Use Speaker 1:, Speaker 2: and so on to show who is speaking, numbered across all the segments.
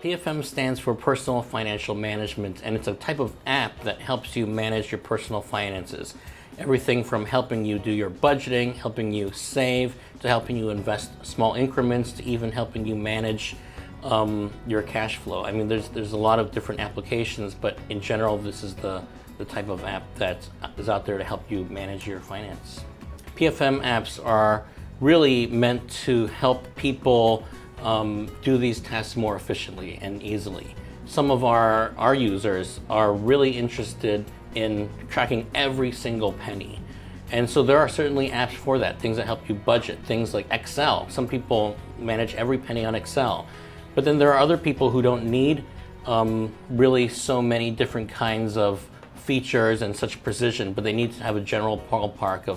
Speaker 1: PFM stands for Personal Financial Management, and it's a type of app that helps you manage your personal finances. Everything from helping you do your budgeting, helping you save, to helping you invest small increments, to even helping you manage your cash flow. I mean, there's a lot of different applications, but in general, this is the type of app that is out there to help you manage your finance. PFM apps are really meant to help people do these tasks more efficiently and easily. Some of our users are really interested in tracking every single penny. And so there are certainly apps for that, things that help you budget, things like Excel. Some people manage every penny on Excel. But then there are other people who don't need really so many different kinds of features and such precision, but they need to have a general ballpark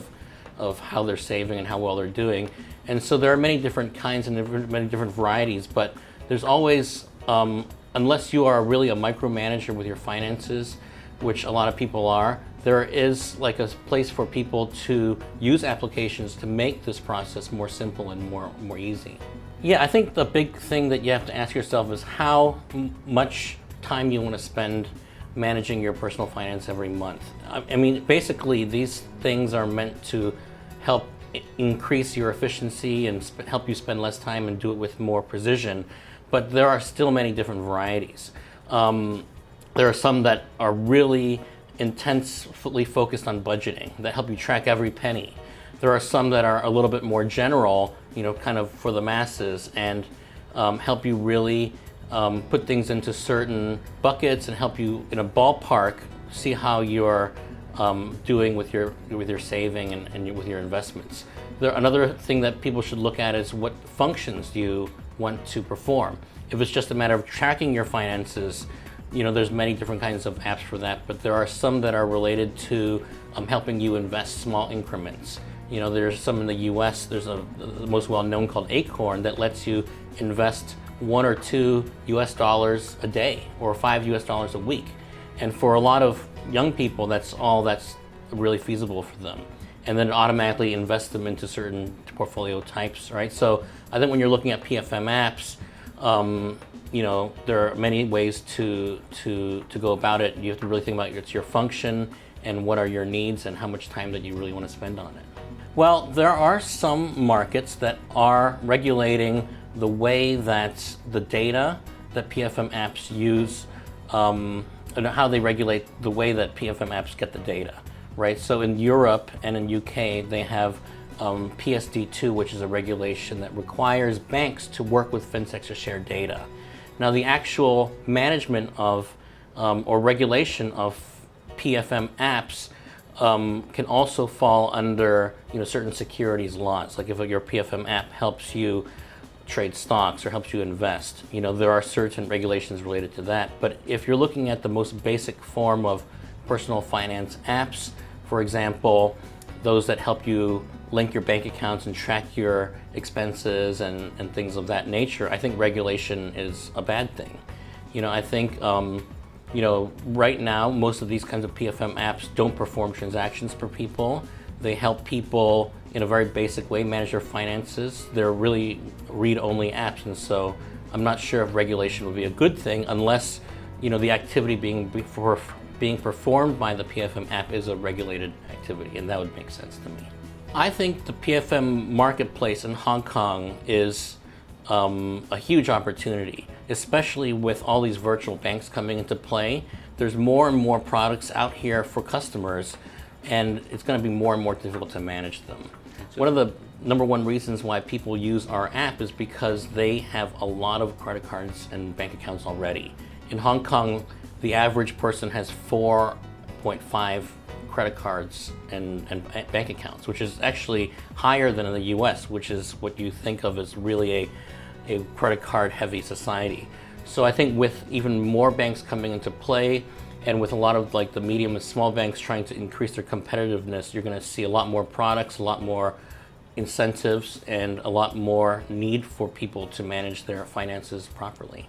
Speaker 1: of how they're saving and how well they're doing. And so there are many different kinds and many different varieties, but there's always, unless you are really a micromanager with your finances, which a lot of people are, there is like a place for people to use applications to make this process more simple and more easy. Yeah, I think the big thing that you have to ask yourself is how much time you want to spend managing your personal finance every month. I mean, basically these things are meant to help increase your efficiency and help you spend less time and do it with more precision, but there are still many different varieties. There are some that are really intensely focused on budgeting, that help you track every penny. There are some that are a little bit more general, you know, kind of for the masses, and help you really put things into certain buckets and help you in a ballpark see how you're doing with your saving and with your investments. Another thing that people should look at is what functions do you want to perform. If it's just a matter of tracking your finances, you know, there's many different kinds of apps for that, but there are some that are related to helping you invest small increments. You know, there's some in the US, there's the most well-known called Acorn that lets you invest $1 or $2 US a day or $5 US a week. And for a lot of young people, that's really feasible for them. And then automatically invest them into certain portfolio types, right? So I think when you're looking at PFM apps, you know, there are many ways to go about it. You have to really think about your function and what are your needs and how much time that you really want to spend on it. Well, there are some markets that are regulating the way that the data that PFM apps use, and how they regulate the way that PFM apps get the data, right? So in Europe and in UK, they have PSD2, which is a regulation that requires banks to work with fintechs to share data. Now, the actual management of or regulation of PFM apps can also fall under, you know, certain securities laws. Like if your PFM app helps you trade stocks or helps you invest, you know, there are certain regulations related to that. But if you're looking at the most basic form of personal finance apps, for example, those that help you link your bank accounts and track your expenses and things of that nature, I think regulation is a bad thing. You know, I think, you know, right now, most of these kinds of PFM apps don't perform transactions for people. They help people in a very basic way manage their finances. They're really read-only apps, and so I'm not sure if regulation would be a good thing unless, you know, the activity being performed by the PFM app is a regulated activity, and that would make sense to me. I think the PFM marketplace in Hong Kong is a huge opportunity, especially with all these virtual banks coming into play. There's more and more products out here for customers, and it's going to be more and more difficult to manage them. One of the #1 reasons why people use our app is because they have a lot of credit cards and bank accounts already. In Hong Kong, the average person has 4.5 credit cards and bank accounts, which is actually higher than in the US, which is what you think of as really a credit card heavy society. So I think with even more banks coming into play, and with a lot of like the medium and small banks trying to increase their competitiveness, you're going to see a lot more products, a lot more incentives, and a lot more need for people to manage their finances properly.